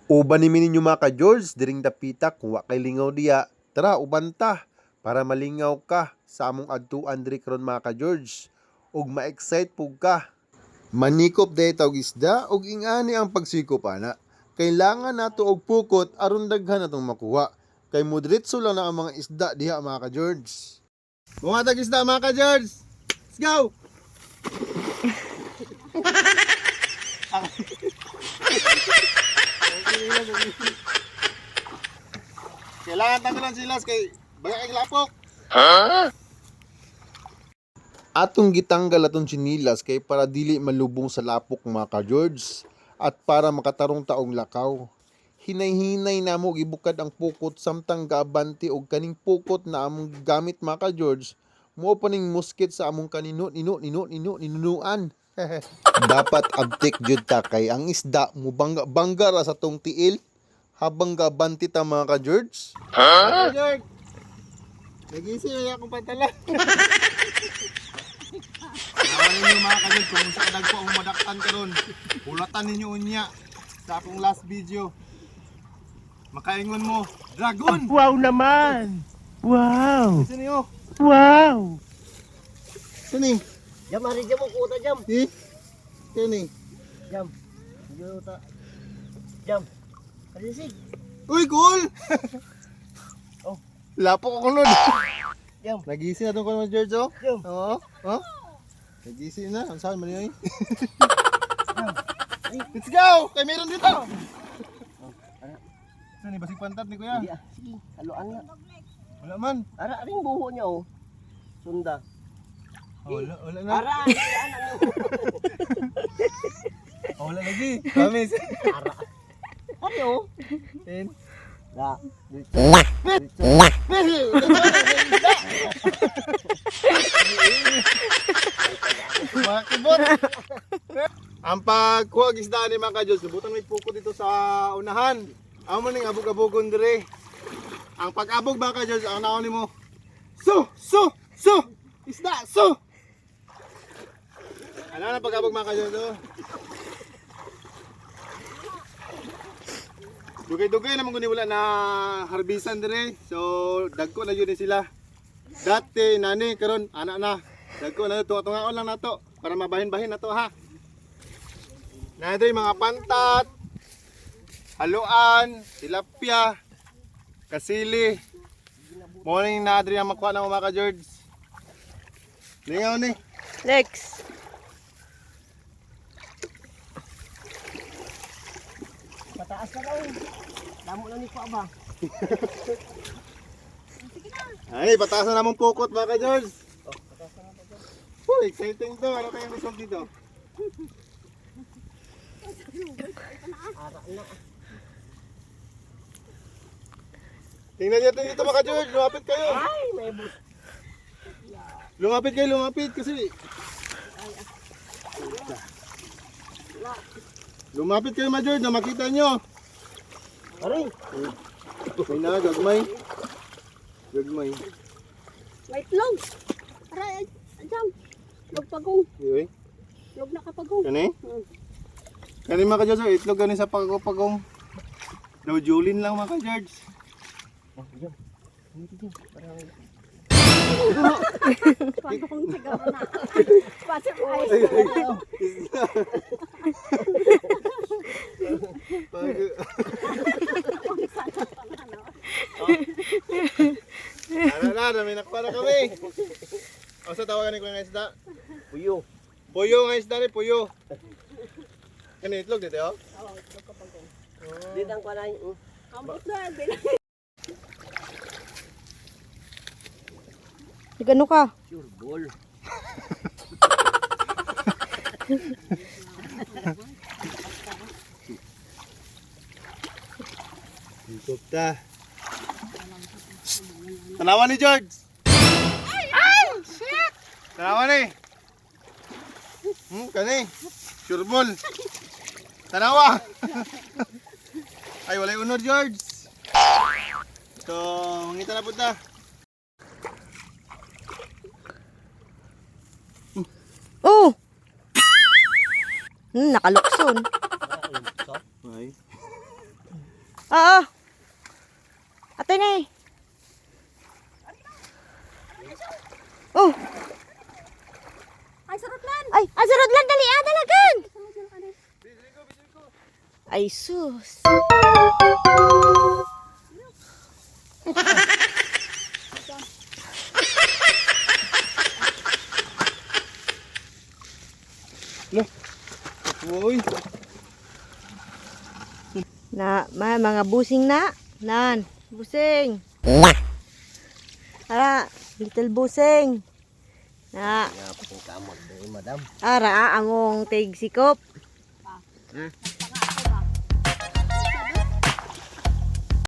Uban ni ninyo mga ka-George, diring dapita kung wa kay lingaw diya. Tara, ubanta para malingaw ka sa among adtuan diri karon mga ka-George. Ug ma-excite pug ka. Manikop day tawag isda ug ingani ang pagsikop ana. Kailangan nato og pukot aron daghan natong makuha. Kay modretso lang na ang mga isda diha mga ka-George. Bumatag isda mga ka-George. Let's go. Kailangan tanggalan silas kay baga kay lapok. Atong gitanggal atong chinilas kay para dili malubong sa lapok mga ka-George at para makatarong taong lakaw. Hinay-hinay na mo gibukad ang pukot samtang gabanti og kaning pukot na among gamit mga ka-George. Mo pa ning musket sa among ninunuan. Dapat abtik jud ta kay ang isda mo bangga ra sa tong tiil habang gabanti ta mga ka-George. Ha? George. Nagisi na akong pantala. Nawan ninyo mga ka-George kung sa dagko ang madaktan karon. Ulatan ninyo unya sa akong last video. Makaingon mo, dragon. Wow naman. Wow. Sino yo? Wow. Sino? Jam, hari jam aku tak jam. Sino? Jam. Yo tak. Jam. Ada sih. Uy, cool! Oh. Lapok ako nun. Jam. Nagising na itong mga George, oh. Jam. Oo. Oh? Nagising na. Ang saan man yun? Let's go! Kaya meron dito! Saan ni basig pantat ni kuya? Iya. Sige. Haluan na. Wala man. Ara ring buho niya oh. Sunda. Oh, wala na. Ara. Anak niyo. Oh, wala lagi. Promise. Ara. Ayo. Ten. Da. Mga kibot. Ang pagkuha ng isda ni mga ka-Diyos, subutan may puko dito sa unahan. Amo ning abog-abogon dire. Ang pag-abog mga ka-Diyos, ang naon mo. So! Isda! So! Ano na pag-abog mga ka-Diyos? Dugay-dugay naman kung wala na harbisan dire. So, dagko na yun sila. Dati, nani, karon anak na. Dagko na yun, tunga-tungaon lang na to. Para mabahin-bahin na to ha. Na dire mga pantat, haluan, tilapia, kasili. Morning na dire ang makuha ng mga ka-George. Lingaw ni. Next. Pataas na daw. Damo na ni ko aba. Ay, pataas na namang pukot mga ka-George. Oh, exciting to. Ano kayang result dito? Ara na. Tingnan niyo dito mga ka-George. Lumapit kayo. Ay, may bus. Lumapit kasi. Lumapit kayo mga George na makita nyo. Ari. Ay na, gagmay. Gagmay. May itlog. Aray, jam. Itlog pagong. Uy, Itlog na kapagong. kani? Kani mga ka-George, itlog gani sa pagong. Daw Julin lang mga ka-George. Paano kong sigaro na? Pasok ay. Ano, may nakuha na kami. O sa tawagan ko ng isda? Puyo. Puyo ng isda ni Puyo. Kani itlog dito oh? Oo, itlog kapagong. Dito ang kanay. Ambot na. Gano ka? Sure ball. Ikot ta. Tanawan ni George. Ay! Shit! Tanawan ni. Kani. Sure ball. Tanawa. Ay, walay unod George. So, mangita na punta. Oh! Nakalukson. Ay. Oo. Ate na eh. Oh. Ay, sarap lan. Ay, sarod lang. Dali, dalagan. Ay, sus. Uy. Mga busing na. Nan, busing. Ara, little busing. Na. Nga po kamot, madam. Ara, among tig sikop.